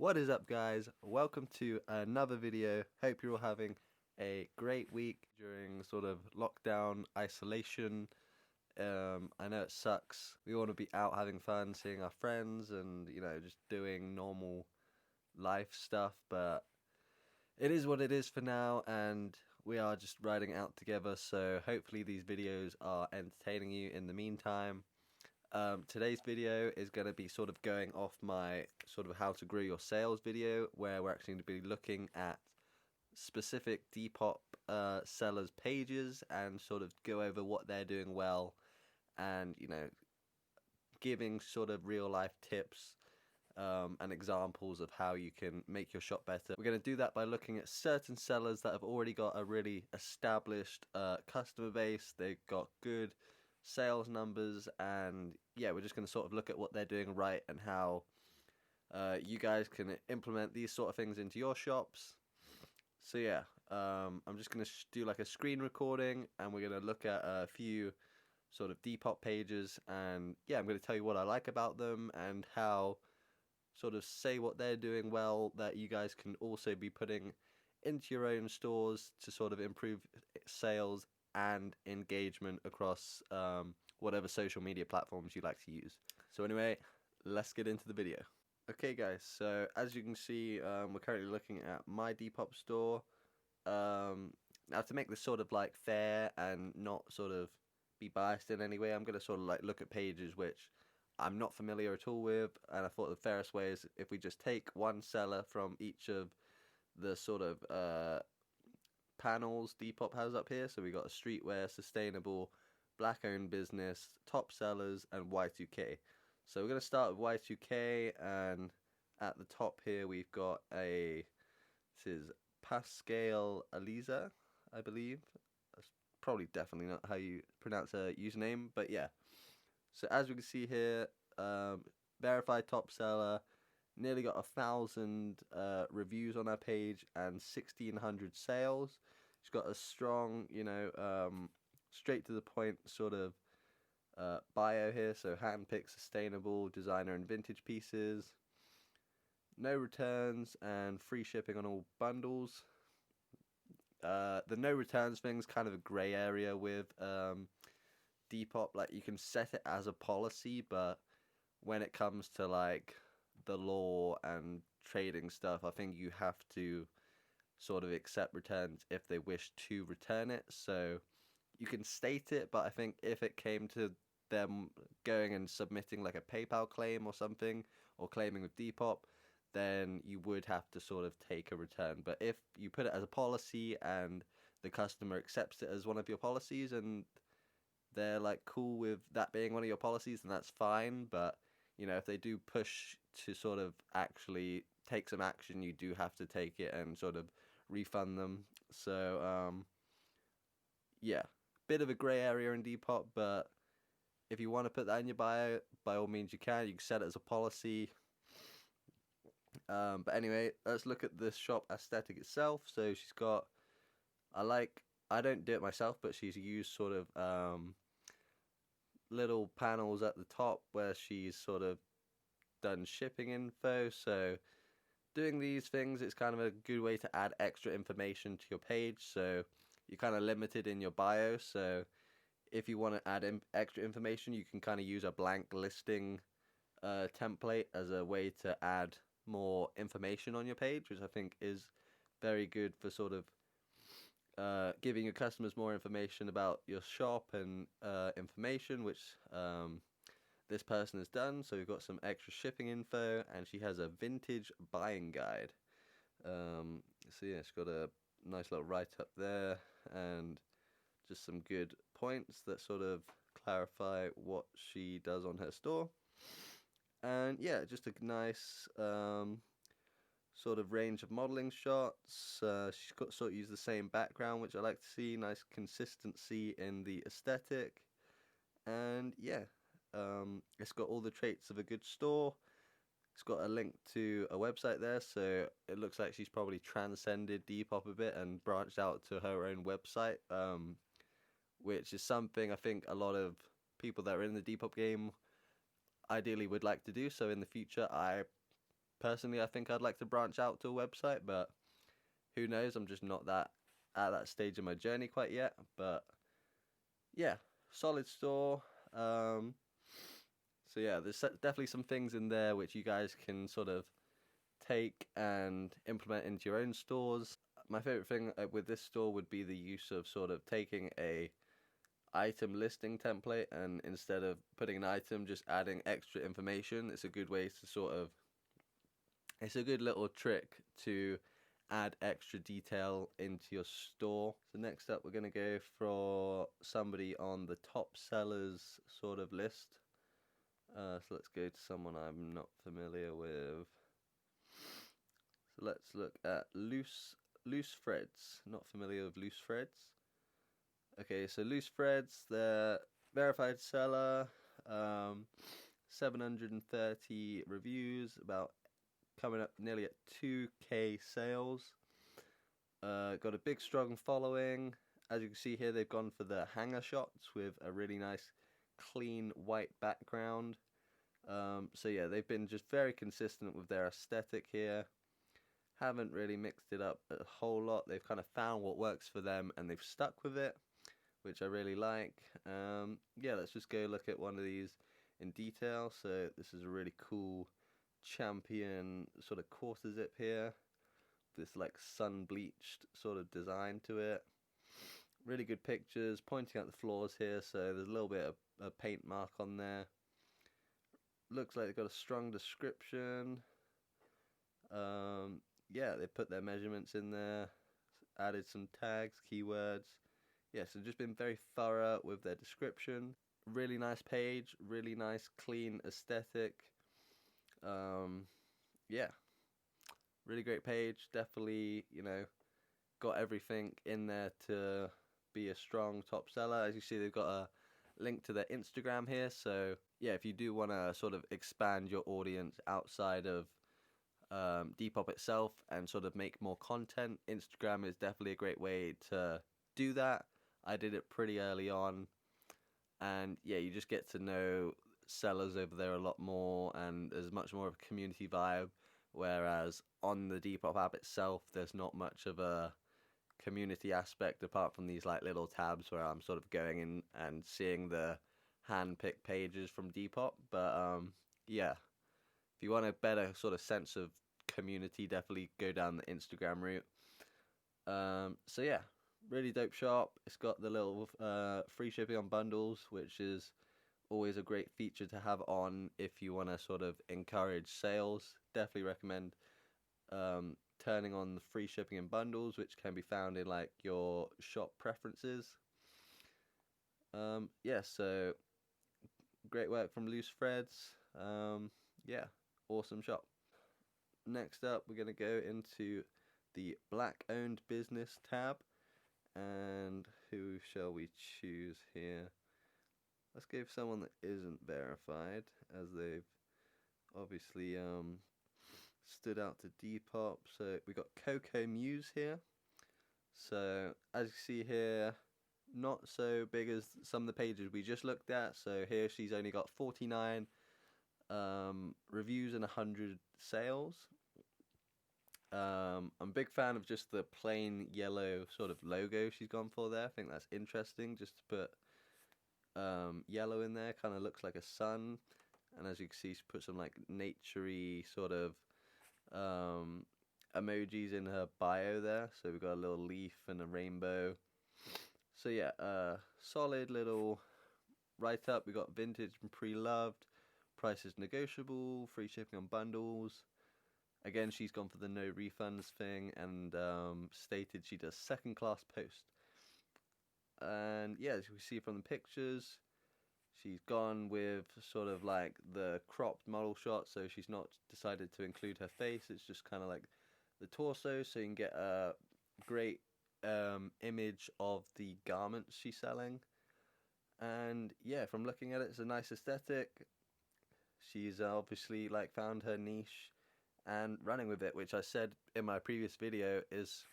What is up, guys? Welcome to another video. Hope you're all having a great week during sort of lockdown isolation. I know it sucks. We want to be out having fun, seeing our friends and, just doing normal life stuff, but it is what it is for now, and we are just riding out together, so hopefully these videos are entertaining you in the meantime. Today's video is going to be sort of going off my sort of how to grow your sales video, where we're actually going to be looking at specific Depop sellers pages and sort of go over what they're doing well and, giving sort of real life tips and examples of how you can make your shop better. We're going to do that by looking at certain sellers that have already got a really established customer base. They've got good sales numbers, and yeah, we're just going to sort of look at what they're doing right and how you guys can implement these sort of things into your shops. So yeah, I'm just going to do like a screen recording, and we're going to look at a few sort of Depop pages, and yeah, I'm going to tell you what I like about them and how sort of say what they're doing well that you guys can also be putting into your own stores to sort of improve sales and engagement across whatever social media platforms you like to use. So anyway, let's get into the video. Okay guys, so as you can see, we're currently looking at my Depop store. Now to make this sort of like fair and not sort of be biased in any way, I'm going to sort of like look at pages which I'm not familiar at all with, and I thought the fairest way is if we just take one seller from each of the sort of panels Depop has up here. So we got a streetwear, sustainable, black owned business, top sellers, and Y2K. So we're going to start with Y2K, and at the top here we've got this is passiveincome, I believe. That's probably definitely not how you pronounce a username, but yeah. So as we can see here, verified top seller, nearly got 1,000 reviews on our page and 1,600 sales. She's got a strong, straight to the point sort of bio here. So handpicked, sustainable, designer and vintage pieces. No returns and free shipping on all bundles. The no returns thing's kind of a grey area with Depop. Like, you can set it as a policy, but when it comes to like the law and trading stuff, I think you have to sort of accept returns if they wish to return it. So you can state it, but I think if it came to them going and submitting like a PayPal claim or something, or claiming with Depop, then you would have to sort of take a return. But if you put it as a policy and the customer accepts it as one of your policies and they're like cool with that being one of your policies, then that's fine. But if they do push to sort of actually take some action, you do have to take it and sort of refund them. So yeah, bit of a grey area in Depop, but if you want to put that in your bio, by all means you can. You can set it as a policy. But anyway, let's look at the shop aesthetic itself. So she's got, I don't do it myself, but she's used sort of little panels at the top where she's sort of done shipping info. So doing these things, it's kind of a good way to add extra information to your page. So you're kind of limited in your bio. So if you want to add extra information, you can kind of use a blank listing template as a way to add more information on your page, which I think is very good for sort of giving your customers more information about your shop and information, which this person has done. So we've got some extra shipping info, and she has a vintage buying guide. So yeah, she's got a nice little write-up there and just some good points that sort of clarify what she does on her store. And yeah, just a nice sort of range of modeling shots. She's got sort of used the same background, which I like to see. Nice consistency in the aesthetic. And yeah, it's got all the traits of a good store. It's got a link to a website there, so it looks like she's probably transcended Depop a bit and branched out to her own website, which is something I think a lot of people that are in the Depop game ideally would like to do. So in the future, I personally, I think I'd like to branch out to a website, but who knows? I'm just not that at that stage of my journey quite yet. But yeah, solid store. So yeah, there's definitely some things in there which you guys can sort of take and implement into your own stores. My favorite thing with this store would be the use of sort of taking a item listing template, and instead of putting an item, just adding extra information. It's a good way to sort of, it's a good little trick to add extra detail into your store. So next up, we're going to go for somebody on the top sellers sort of list. So let's go to someone I'm not familiar with. So let's look at loose threads. Not familiar with loose threads. Okay, so loose threads, they're verified seller, 730 reviews, about coming up nearly at 2K sales. Got a big strong following. As you can see here, they've gone for the hanger shots with a really nice clean white background. So yeah, they've been just very consistent with their aesthetic here. Haven't really mixed it up a whole lot. They've kind of found what works for them and they've stuck with it, which I really like. Yeah, let's just go look at one of these in detail. So this is a really cool champion sort of quarter zip here. This like sun bleached sort of design to it. Really good pictures, pointing out the flaws here, so there's a little bit of a paint mark on there. Looks like they've got a strong description. Yeah, they put their measurements in there, added some tags, keywords. Yeah, so just been very thorough with their description. Really nice page, really nice clean aesthetic. Yeah, really great page. Definitely, you know, got everything in there to be a strong top seller. As you see, they've got a link to their Instagram here. So yeah, if you do want to sort of expand your audience outside of Depop itself and sort of make more content, Instagram is definitely a great way to do that. I did it pretty early on, and yeah, you just get to know sellers over there a lot more, and there's much more of a community vibe, whereas on the Depop app itself there's not much of a community aspect apart from these like little tabs where I'm sort of going in and seeing the hand-picked pages from Depop. But yeah, if you want a better sort of sense of community, definitely go down the Instagram route. So yeah, really dope shop. It's got the little free shipping on bundles, which is always a great feature to have on if you want to sort of encourage sales. Definitely recommend turning on the free shipping and bundles, which can be found in like your shop preferences. Yeah, so great work from Loose Threads. Yeah, awesome shop. Next up, we're going to go into the Black Owned Business tab. And who shall we choose here? Let's go for someone that isn't verified, as they've obviously stood out to Depop. So we got Coco Muse here. So as you see here, not so big as some of the pages we just looked at. So here she's only got 49 reviews and 100 sales. I'm a big fan of just the plain yellow sort of logo she's gone for there. I think that's interesting, just to put yellow in there. Kind of looks like a sun, and as you can see, she put some like naturey sort of emojis in her bio there. So we've got a little leaf and a rainbow. So yeah, solid little write-up. We got vintage and pre-loved, price is negotiable, free shipping on bundles. Again, she's gone for the no refunds thing, and stated she does second class post. And yeah, as we see from the pictures, she's gone with sort of like the cropped model shot, so she's not decided to include her face. It's just kind of like the torso, so you can get a great image of the garments she's selling. And yeah, from looking at it, it's a nice aesthetic. She's obviously like found her niche and running with it, which I said in my previous video is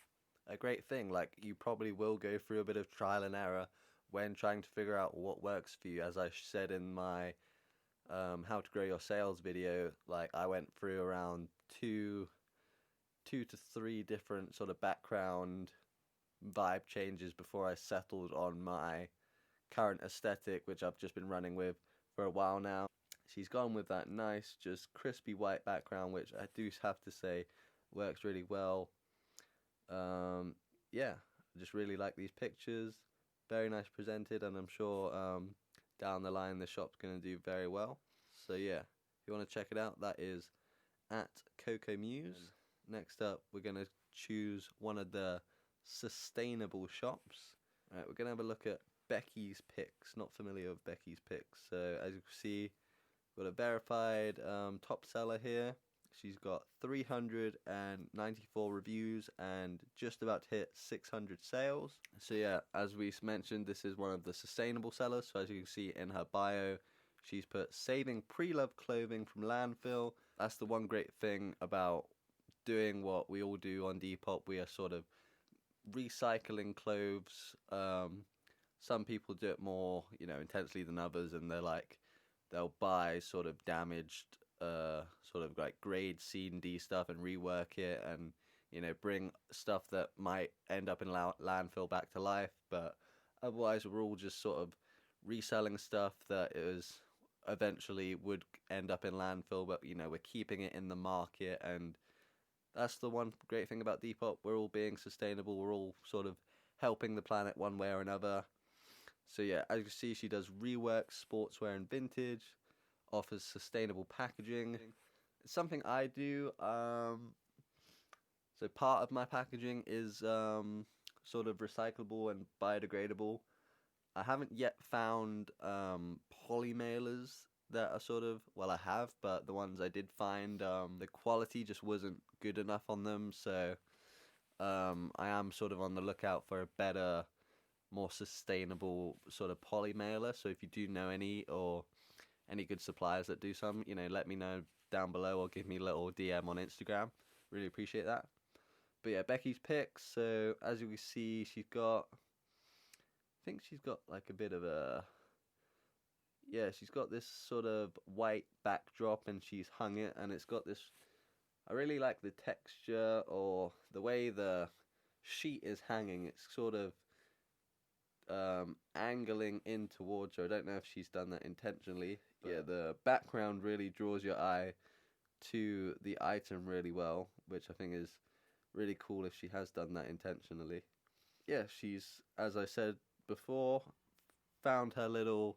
a great thing. Like, you probably will go through a bit of trial and error when trying to figure out what works for you. As I said in my how to grow your sales video, like I went through around two to three different sort of background vibe changes before I settled on my current aesthetic, which I've just been running with for a while now. She's gone with that nice, just crispy white background, which I do have to say works really well. Yeah, I just really like these pictures. Very nice presented, and I'm sure down the line the shop's going to do very well. So yeah, if you want to check it out, that is at Coco Muse. Next up, we're going to choose one of the sustainable shops. Alright, we're going to have a look at Becky's Picks. Not familiar with Becky's Picks. So as you can see, we've got a verified top seller here. She's got 394 reviews and just about to hit 600 sales. So yeah, as we mentioned, this is one of the sustainable sellers. So as you can see in her bio, she's put saving pre-loved clothing from landfill. That's the one great thing about doing what we all do on Depop. We are sort of recycling clothes. Some people do it more, intensely than others, and they'll buy sort of damaged, sort of like grade C and D stuff and rework it, and bring stuff that might end up in landfill back to life. But otherwise, we're all just sort of reselling stuff that is eventually would end up in landfill, but we're keeping it in the market. And that's the one great thing about Depop. We're all being sustainable. We're all sort of helping the planet one way or another. So yeah, as you can see, she does rework, sportswear and vintage, offers sustainable packaging. It's something I do. So part of my packaging is sort of recyclable and biodegradable. I haven't yet found poly mailers that are sort of, well, I have, but the ones I did find, the quality just wasn't good enough on them. So I am sort of on the lookout for a better, more sustainable sort of poly mailer. So if you do know any good suppliers that do some, let me know down below or give me a little DM on Instagram. Really appreciate that. But yeah, Becky's Picks. So as you can see, I think she's got like a bit of a, she's got this sort of white backdrop and she's hung it, and it's got this, I really like the texture or the way the sheet is hanging. It's sort of angling in towards her. I don't know if she's done that intentionally. But yeah, the background really draws your eye to the item really well, which I think is really cool if she has done that intentionally. Yeah, she's, as I said before, found her little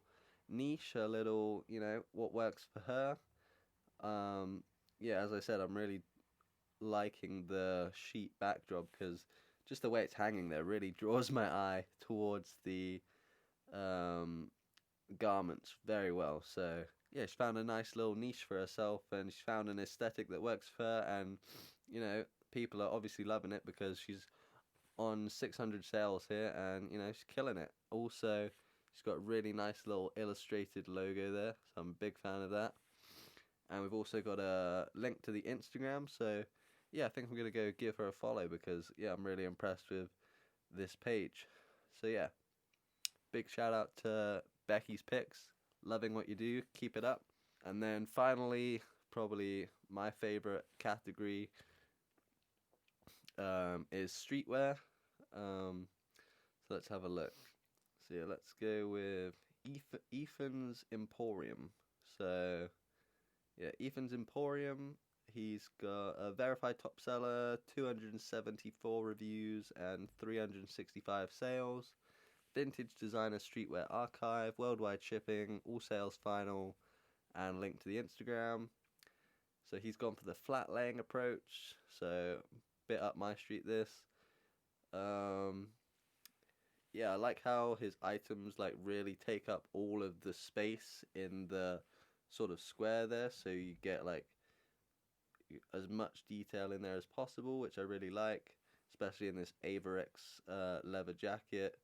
niche, her little, what works for her. Yeah, as I said, I'm really liking the sheet backdrop because just the way it's hanging there really draws my eye towards the garments very well. So yeah, she found a nice little niche for herself, and she found an aesthetic that works for her, and people are obviously loving it because she's on 600 sales here, and she's killing it. Also, she's got a really nice little illustrated logo there, so I'm a big fan of that. And we've also got a link to the Instagram, so yeah, I think I'm going to go give her a follow because, yeah, I'm really impressed with this page. So yeah, big shout out to Becky's Picks. Loving what you do, keep it up. And then finally, probably my favorite category is streetwear. So let's have a look. So yeah, let's go with Ethan's Emporium. So yeah, Ethan's Emporium. He's got a verified top seller, 274 reviews and 365 sales. Vintage designer streetwear archive, worldwide shipping, all sales final, and link to the Instagram. So he's gone for the flat laying approach, so bit up my street this. Yeah, I like how his items like really take up all of the space in the sort of square there, so you get like as much detail in there as possible, which I really like, especially in this Averex leather jacket.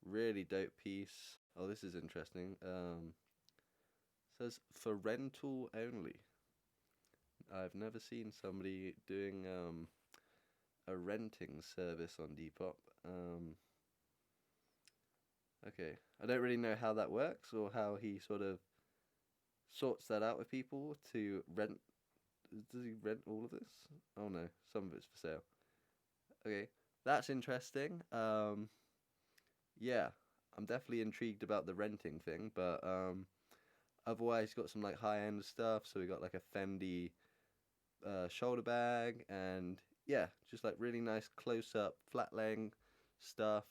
Really dope piece. Oh, this is interesting. Says for rental only. I've never seen somebody doing a renting service on Depop. Okay, I don't really know how that works or how he sort of sorts that out with people to rent Does he rent all of this? Oh no, some of it's for sale. Okay, that's interesting. Yeah, I'm definitely intrigued about the renting thing, but otherwise got some like high-end stuff. So we got like a Fendi shoulder bag, and yeah, just like really nice close-up flat laying stuff.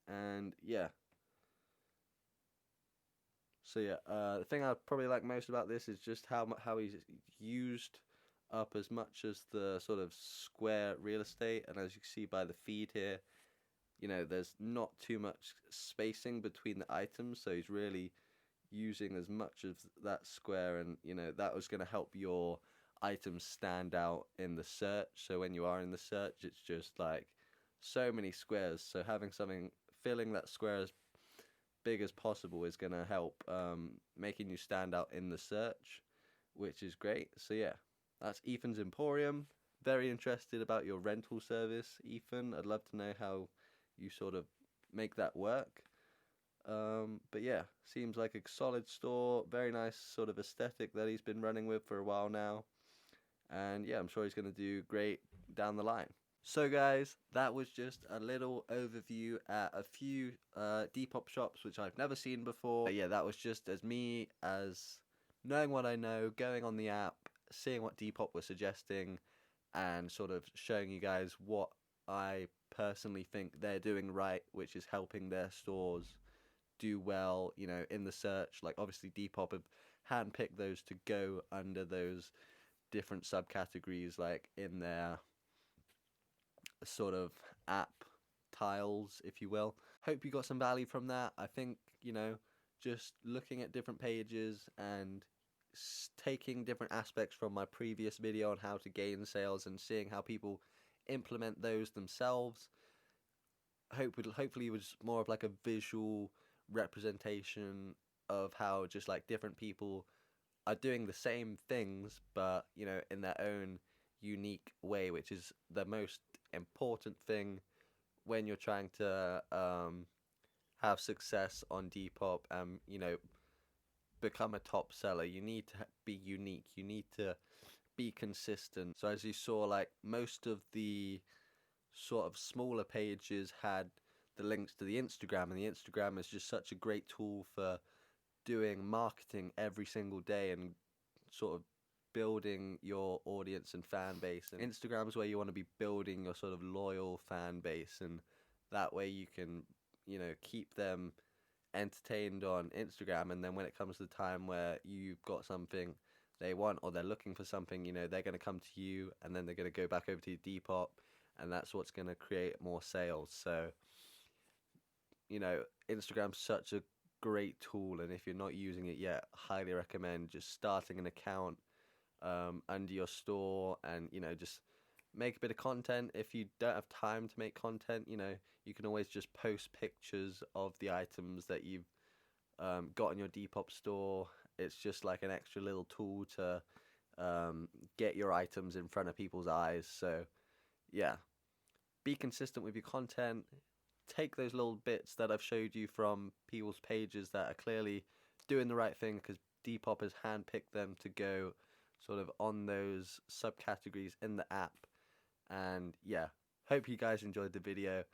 And yeah, so yeah, the thing I probably like most about this is just how he's used up as much as the sort of square real estate. And as you can see by the feed here, you know, there's not too much spacing between the items, so he's really using as much of that square, and you know, that was going to help your items stand out in the search. So when you are in the search, it's just like so many squares, so having something filling that square as big as possible is going to help making you stand out in the search, which is great. So yeah, that's Ethan's Emporium. Very interested about your rental service, Ethan. I'd love to know how you sort of make that work. But yeah, seems like a solid store. Very nice sort of aesthetic that he's been running with for a while now. And yeah, I'm sure he's going to do great down the line. So guys, that was just a little overview at a few Depop shops which I've never seen before. But yeah, that was just as me as knowing what I know, going on the app, seeing what Depop was suggesting, and sort of showing you guys what I personally think they're doing right, which is helping their stores do well, you know, in the search. Like obviously Depop have handpicked those to go under those different subcategories, like in their sort of app tiles, if you will. Hope you got some value from that. I think, you know, just looking at different pages and taking different aspects from my previous video on how to gain sales and seeing how people implement those themselves, hopefully it was more of like a visual representation of how just like different people are doing the same things, but you know, in their own unique way, which is the most important thing when you're trying to have success on Depop and you know, become a top seller. You need to be unique, you need to be consistent. So as you saw, like most of the sort of smaller pages had the links to the Instagram, and the Instagram is just such a great tool for doing marketing every single day and sort of building your audience and fan base. And Instagram's where you want to be building your sort of loyal fan base, and that way you can, you know, keep them entertained on Instagram, and then when it comes to the time where you've got something they want or they're looking for something, you know, they're going to come to you, and then they're going to go back over to Depop, and that's what's going to create more sales. So, you know, Instagram's such a great tool, and if you're not using it yet, highly recommend just starting an account under your store, and you know, just make a bit of content. If you don't have time to make content, you know, you can always just post pictures of the items that you've got in your Depop store. It's just like an extra little tool to get your items in front of people's eyes. So yeah, be consistent with your content. Take those little bits that I've showed you from people's pages that are clearly doing the right thing, because Depop has handpicked them to go sort of on those subcategories in the app. And yeah, hope you guys enjoyed the video.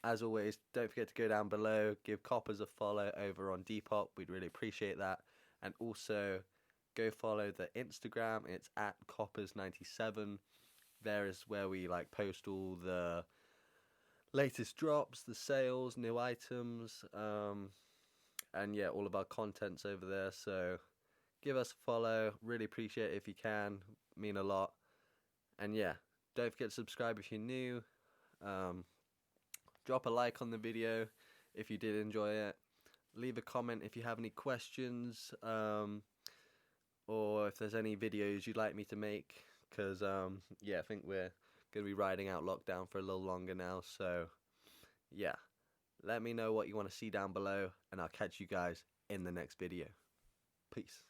As always, don't forget to go down below, give Coppers a follow over on Depop. We'd really appreciate that. And also go follow the Instagram. It's at Coppers97. There is where we like post all the latest drops, the sales, new items, and yeah, all of our content's over there. So give us a follow. Really appreciate it if you can. Mean a lot. And yeah, don't forget to subscribe if you're new. Drop a like on the video if you did enjoy it. Leave a comment if you have any questions, or if there's any videos you'd like me to make, because yeah, I think we're going to be riding out lockdown for a little longer now. So yeah, let me know what you want to see down below, and I'll catch you guys in the next video. Peace.